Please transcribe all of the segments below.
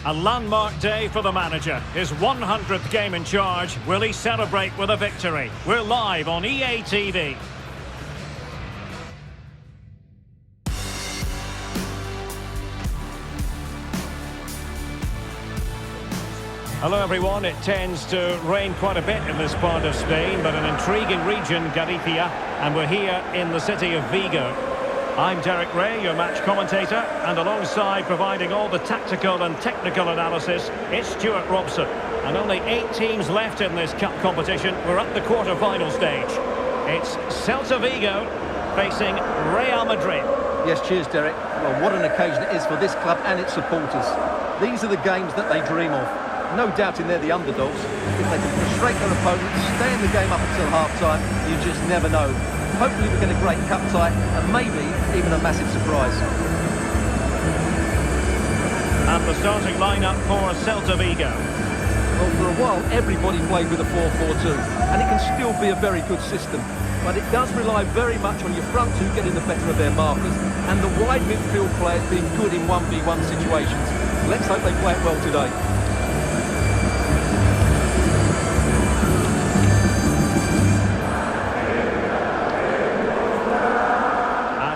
A landmark day for the manager. His 100th game in charge. Will he celebrate with a victory? We're live on EA TV. Hello everyone, it tends to rain quite a bit in this part of Spain, but an intriguing region, Galicia, and we're here in the city of Vigo. I'm Derek Ray, your match commentator, and alongside providing all the tactical and technical analysis, it's Stuart Robson. And only 8 teams left in this cup competition. We're at the quarter-final stage. It's Celta Vigo facing Real Madrid. Yes, cheers, Derek. Well, what an occasion it is for this club and its supporters. These are the games that they dream of. No doubting they're the underdogs. If they can frustrate their opponents, stay in the game up until half-time, you just never know. Hopefully we get a great cup tie and maybe even a massive surprise. And the starting lineup for Celta Vigo. Well, for a while everybody played with a 4-4-2 and it can still be a very good system. But it does rely very much on your front two getting the better of their markers and the wide midfield players being good in 1v1 situations. Let's hope they play it well today.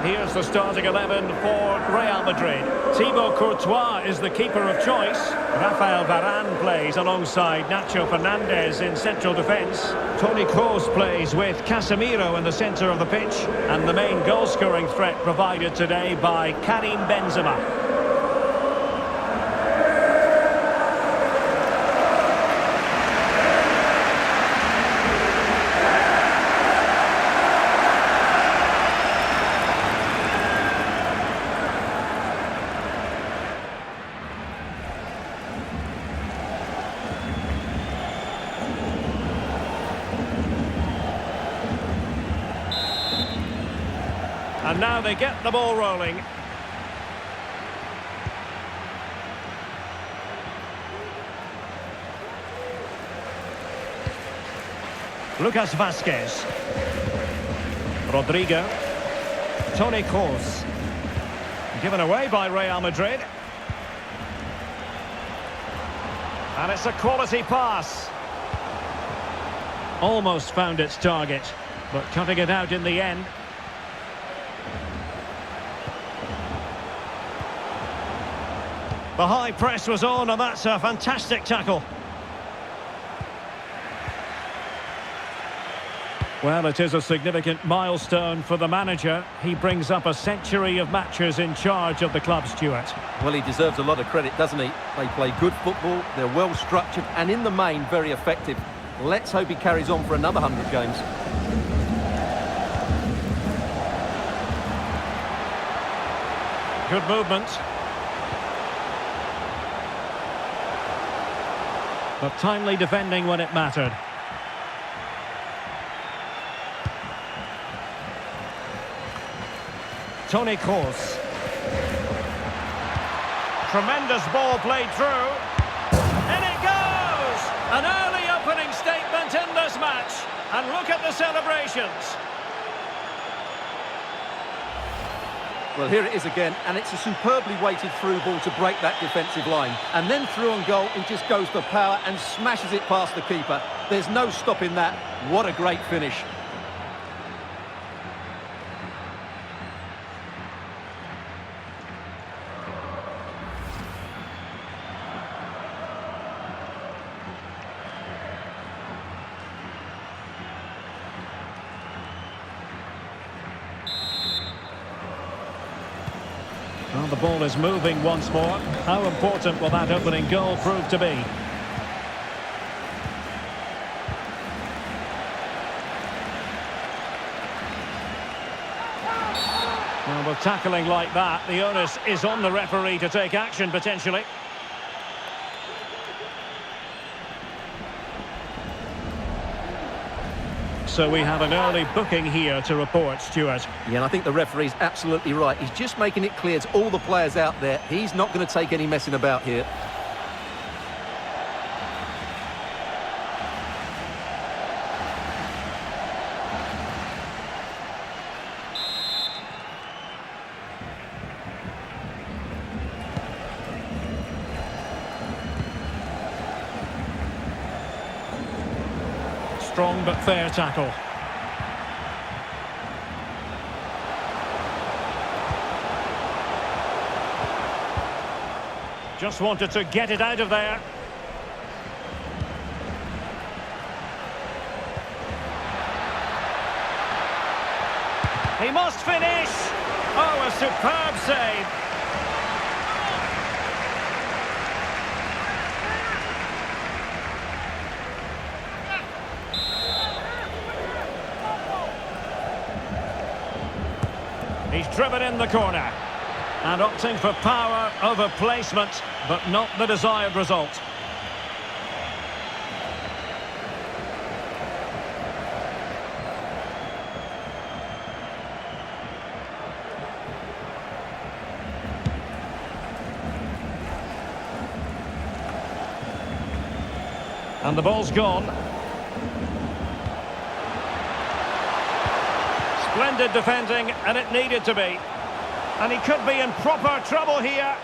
Here's the starting 11 for Real Madrid. Thibaut Courtois is the keeper of choice. Rafael Varane plays alongside Nacho Fernandez in central defence. Toni Kroos plays with Casemiro in the centre of the pitch. And the main goal-scoring threat provided today by Karim Benzema. And now they get the ball rolling. Lucas Vazquez. Rodrigo. Toni Kroos. Given away by Real Madrid. And it's a quality pass. Almost found its target, but cutting it out in the end. The high press was on, and that's a fantastic tackle. Well, it is a significant milestone for the manager. He brings up a century of matches in charge of the club, Stuart. Well, he deserves a lot of credit, doesn't he? They play good football, they're well structured, and in the main, very effective. Let's hope he carries on for another 100 games. Good movement. But timely defending when it mattered. Toni Kroos. Tremendous ball played through. And it goes! An early opening statement in this match. And look at the celebrations. Well, here it is again, and it's a superbly weighted through ball to break that defensive line. And then through on goal, he just goes for power and smashes it past the keeper. There's no stopping that. What a great finish. Well, the ball is moving once more. How important will that opening goal prove to be? Well, with tackling like that, the onus is on the referee to take action potentially. So we have an early booking here to report, Stuart. Yeah, and I think the referee's absolutely right. He's just making it clear to all the players out there, he's not going to take any messing about here. strong but fair tackle. Just wanted to get it out of there. He must finish. Oh, a superb save. He's driven in the corner. And opting for power over placement, but not the desired result. And the ball's gone. Splendid defending, and it needed to be. And he could be in proper trouble here.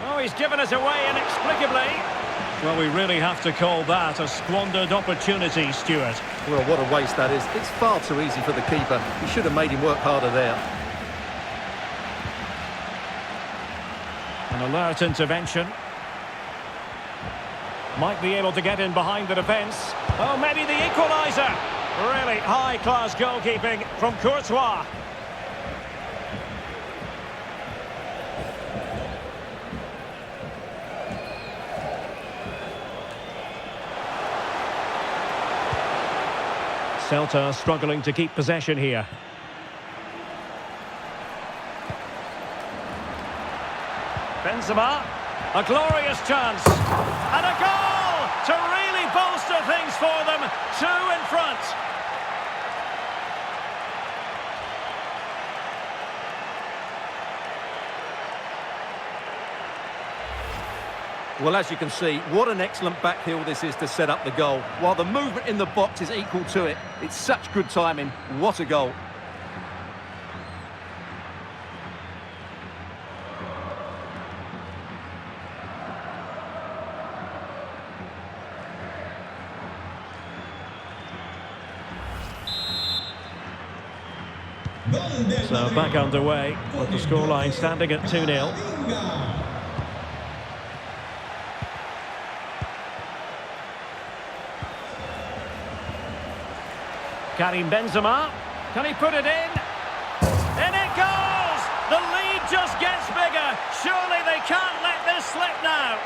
Oh, he's given us away inexplicably. Well, we really have to call that a squandered opportunity, Stuart. Well, what a waste that is. It's far too easy for the keeper. He should have made him work harder there. An alert intervention. Might be able to get in behind the defence. Oh, maybe the equaliser. Really high-class goalkeeping from Courtois. Celta struggling to keep possession here. Benzema, a glorious chance. And a goal to really bolster things for them. 2 in front. Well, as you can see, what an excellent backheel this is to set up the goal. While the movement in the box is equal to it. It's such good timing. What a goal. So back underway with the scoreline standing at 2-0. Karim Benzema, can he put it in? In it goes! The lead just gets bigger. Surely they can't let this slip now.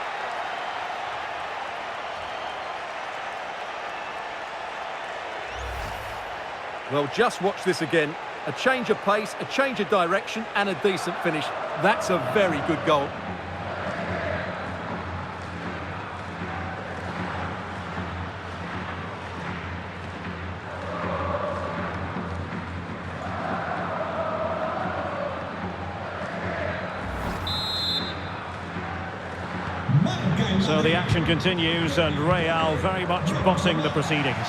Well, just watch this again. A change of pace, a change of direction, and a decent finish. That's a very good goal. So the action continues, and Real very much bossing the proceedings.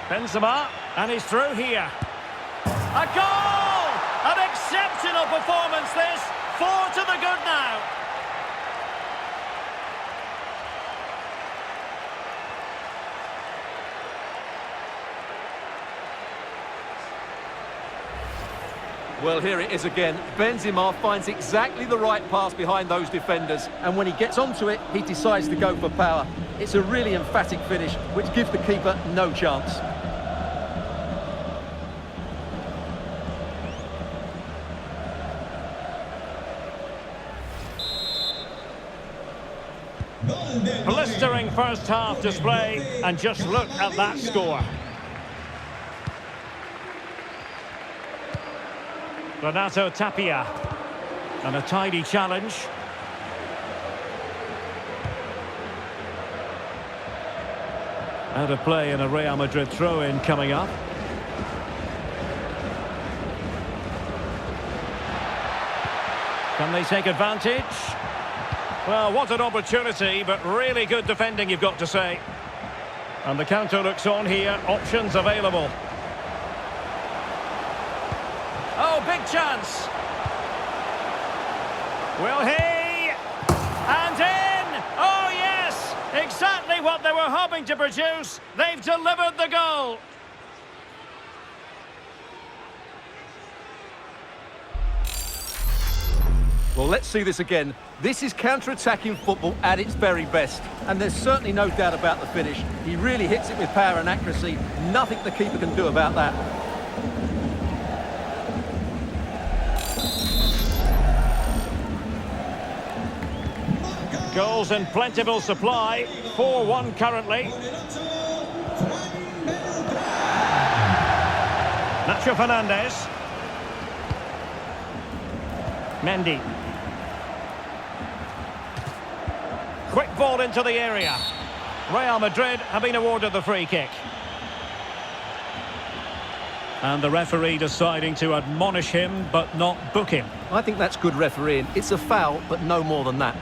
Benzema, and he's through here. A goal! An exceptional performance this. 4 to the good now. Well, here it is again. Benzema finds exactly the right pass behind those defenders. And when he gets onto it, he decides to go for power. It's a really emphatic finish, which gives the keeper no chance. Blistering first half display, and just look at that score. Renato Tapia, and a tidy challenge. Out of play in a Real Madrid throw-in coming up. Can they take advantage? Well, what an opportunity, but really good defending, you've got to say. And the counter looks on here, options available. Oh, big chance. Will he? And in! were hoping to produce, they've delivered the goal. Well, let's see this again. This is counter-attacking football at its very best. And there's certainly no doubt about the finish. He really hits it with power and accuracy. Nothing the keeper can do about that. Goals in plentiful supply. 4-1 currently. Nacho Fernandez. Mendy. Quick ball into the area. Real Madrid have been awarded the free kick. And the referee deciding to admonish him but not book him. I think that's good refereeing. It's a foul, but no more than that.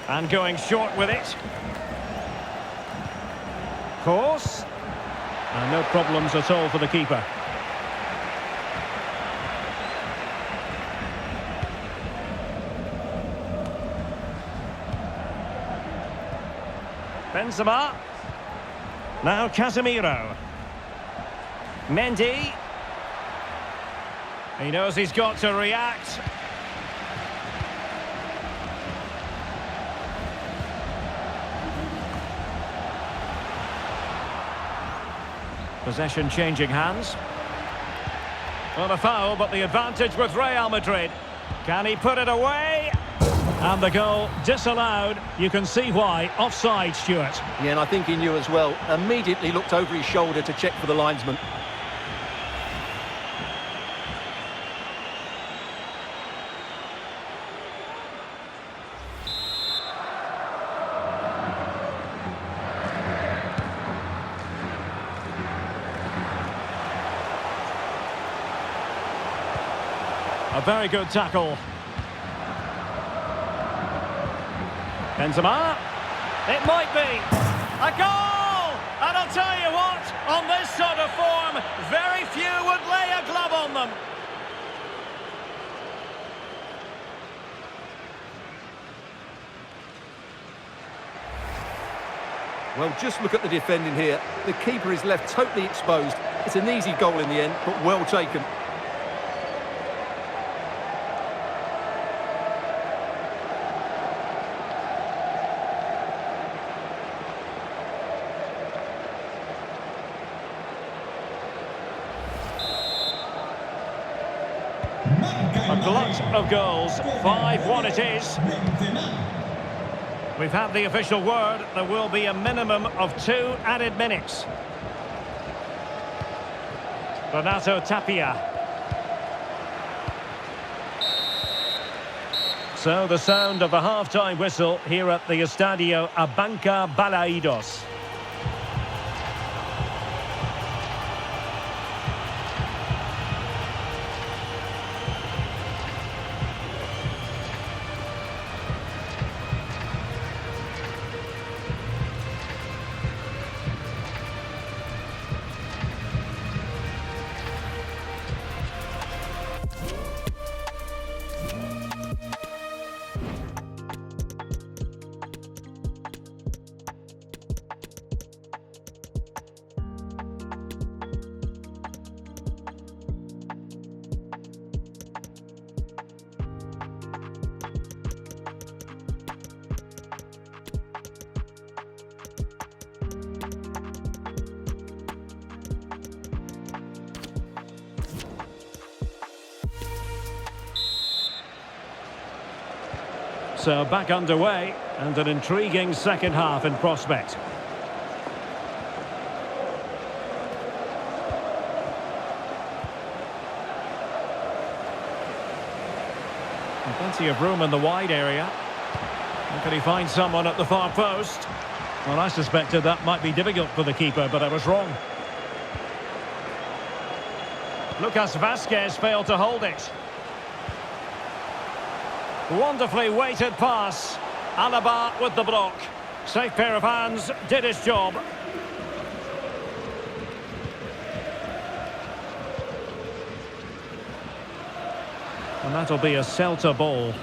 And going short with it. Course. And no problems at all for the keeper. Benzema. Now Casemiro. Mendy. He knows he's got to react. Possession changing hands. Well, a foul, but the advantage with Real Madrid. Can he put it away? And the goal disallowed. You can see why. Offside, Stuart. Yeah, and I think he knew as well. Immediately looked over his shoulder to check for the linesman. A very good tackle. Benzema. It might be. A goal! And I'll tell you what, on this sort of form, very few would lay a glove on them. Well, just look at the defending here. The keeper is left totally exposed. It's an easy goal in the end, but well taken. A glut of goals, 5-1 it is. We've had the official word, there will be a minimum of 2 added minutes. Renato Tapia. So the sound of the half-time whistle here at the Estadio Abanca Balaidos. So back underway, and an intriguing second half in prospect. And plenty of room in the wide area. And can he find someone at the far post? Well, I suspected that might be difficult for the keeper, but I was wrong. Lucas Vazquez failed to hold it. Wonderfully weighted pass. Alaba with the block. Safe pair of hands, did his job. And that'll be a Celta ball.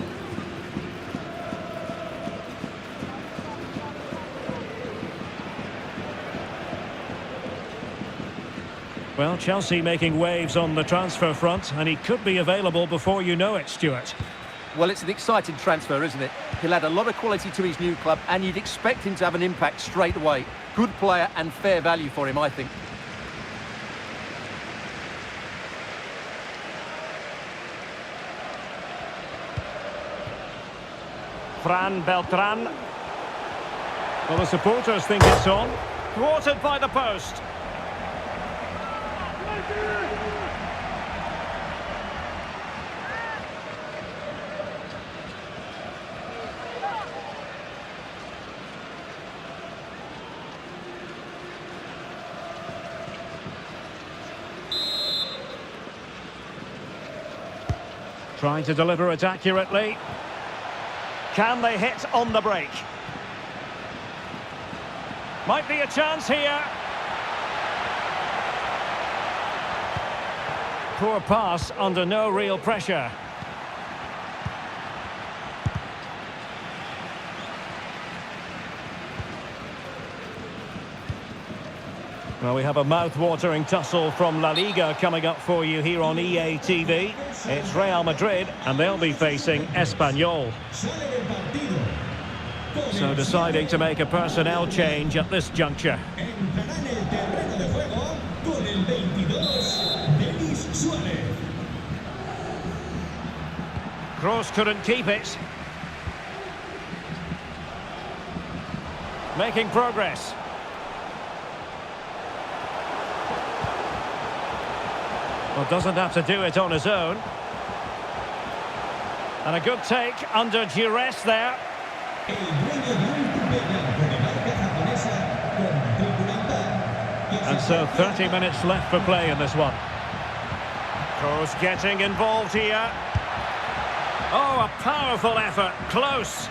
Well, Chelsea making waves on the transfer front, and he could be available before you know it, Stuart. Well, it's an exciting transfer, isn't it? He'll add a lot of quality to his new club, and you'd expect him to have an impact straight away. Good player and fair value for him, I think. Fran Beltran. Well, the supporters think it's on. Thwarted by the post. Trying to deliver it accurately. Can they hit on the break? Might be a chance here. Poor pass under no real pressure. Well, we have a mouth-watering tussle from La Liga coming up for you here on EA TV. It's Real Madrid, and they'll be facing Espanyol. So deciding to make a personnel change at this juncture. Kroos couldn't keep it. Making progress. Well, doesn't have to do it on his own. And a good take under duress there. And so 30 minutes left for play in this one. Kroos getting involved here. Oh, a powerful effort. Close.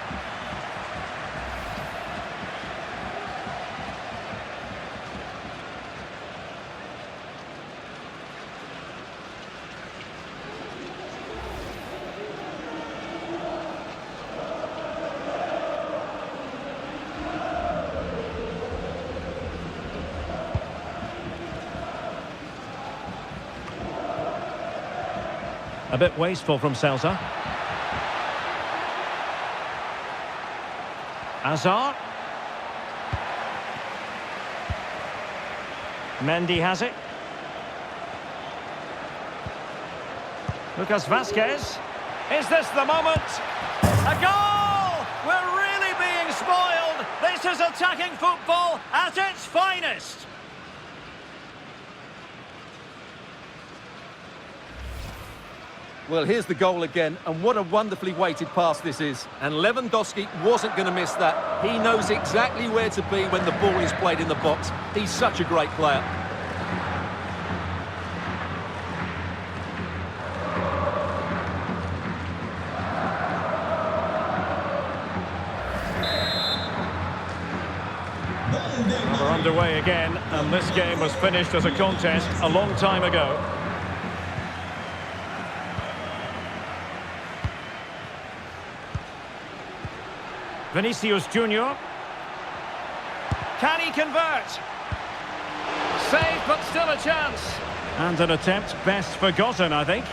A bit wasteful from Celta. Hazard. Mendy has it. Lucas Vazquez. Is this the moment? A goal! We're really being spoiled. This is attacking football at its finest. Well, here's the goal again, and what a wonderfully weighted pass this is. And Lewandowski wasn't going to miss that. He knows exactly where to be when the ball is played in the box. He's such a great player. We're underway again, and this game was finished as a contest a long time ago. Vinicius Junior. Can he convert? Save, but still a chance. And an attempt best forgotten, I think.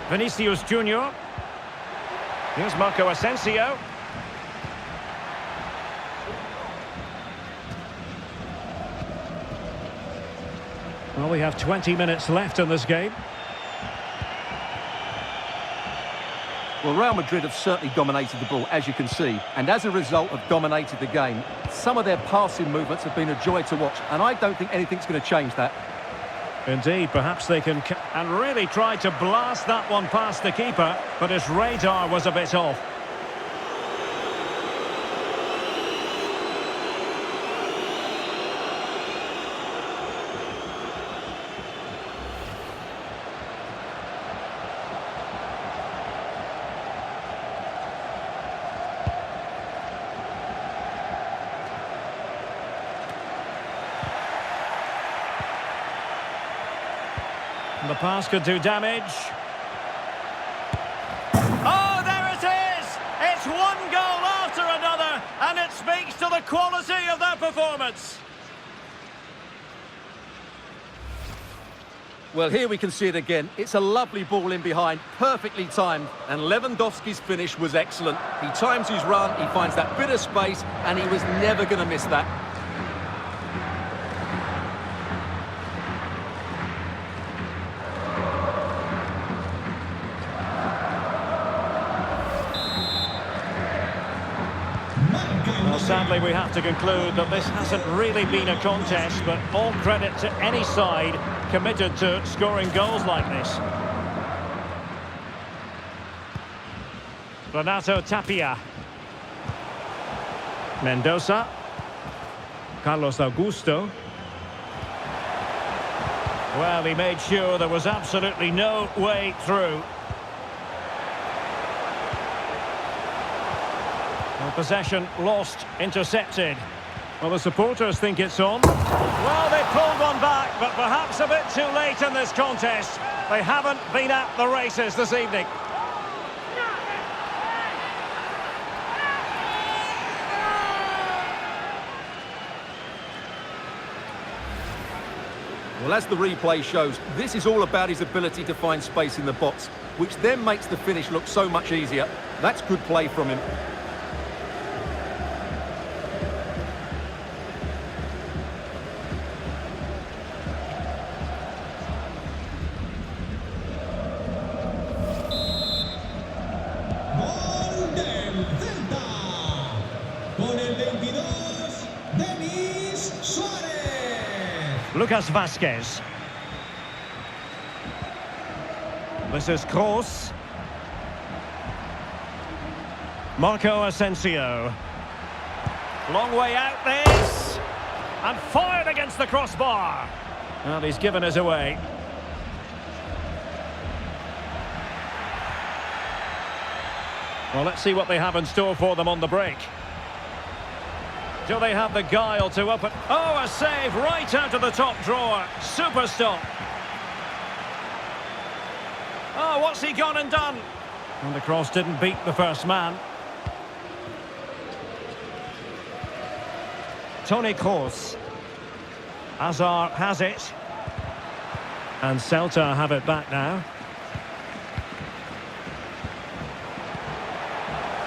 Vinicius Junior. Here's Marco Asensio. Well, we have 20 minutes left in this game. Well, Real Madrid have certainly dominated the ball, as you can see, and as a result have dominated the game. Some of their passing movements have been a joy to watch, and I don't think anything's going to change that. Indeed, perhaps they can... And really tried to blast that one past the keeper, but his radar was a bit off. The pass could do damage. Oh, there it is! It's one goal after another, and it speaks to the quality of their performance. Well, here we can see it again. It's a lovely ball in behind, perfectly timed, and Lewandowski's finish was excellent. He times his run, he finds that bit of space, and he was never going to miss that. Well, sadly, we have to conclude that this hasn't really been a contest, but all credit to any side committed to scoring goals like this. Renato Tapia. Mendoza. Carlos Augusto. Well, he made sure there was absolutely no way through. Well, possession lost, intercepted. Well, the supporters think it's on. Well, they pulled one back, but perhaps a bit too late in this contest. They haven't been at the races this evening. Well, as the replay shows, this is all about his ability to find space in the box, which then makes the finish look so much easier. That's good play from him. Gol del Celta. Con el 22, Denis Suárez. Lucas Vázquez. This is Kroos. Marco Asensio. Long way out this. And fired against the crossbar. Well, he's given us away. Well, let's see what they have in store for them on the break. Do they have the guile to open? Oh, a save right out of the top drawer. Super stop. Oh, what's he gone and done? And the cross didn't beat the first man. Toni Kroos. Hazard has it. And Celta have it back now.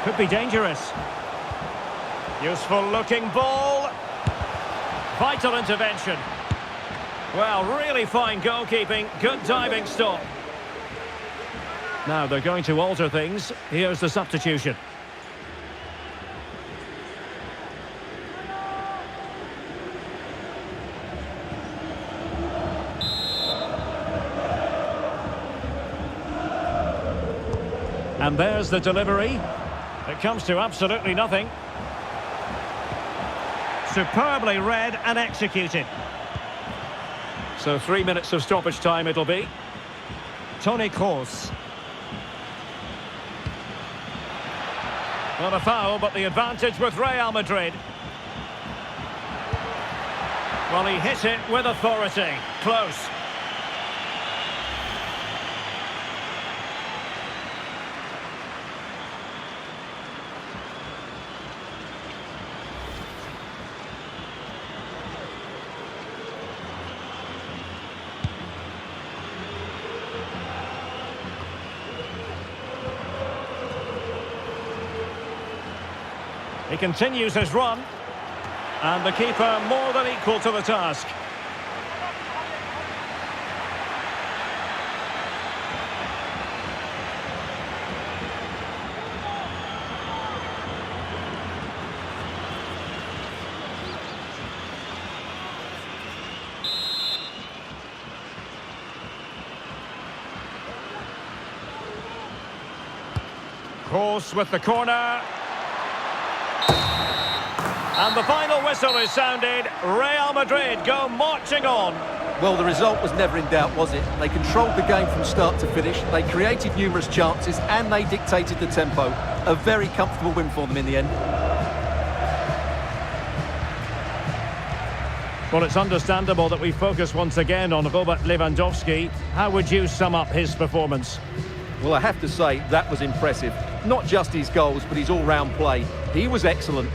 Could be dangerous. Useful looking ball. Vital intervention. Well, really fine goalkeeping. Good diving stop. Now they're going to alter things. Here's the substitution. And there's the delivery. It comes to absolutely nothing. Superbly read and executed. So 3 minutes of stoppage time it'll be. Toni Kroos. Not a foul, but the advantage with Real Madrid. Well, he hit it with authority. Close. He continues his run, and the keeper more than equal to the task. Course with the corner. And the final whistle is sounded. Real Madrid go marching on. Well, the result was never in doubt, was it? They controlled the game from start to finish. They created numerous chances and they dictated the tempo. A very comfortable win for them in the end. Well, it's understandable that we focus once again on Robert Lewandowski. How would you sum up his performance? Well, I have to say, that was impressive. Not just his goals, but his all-round play. He was excellent.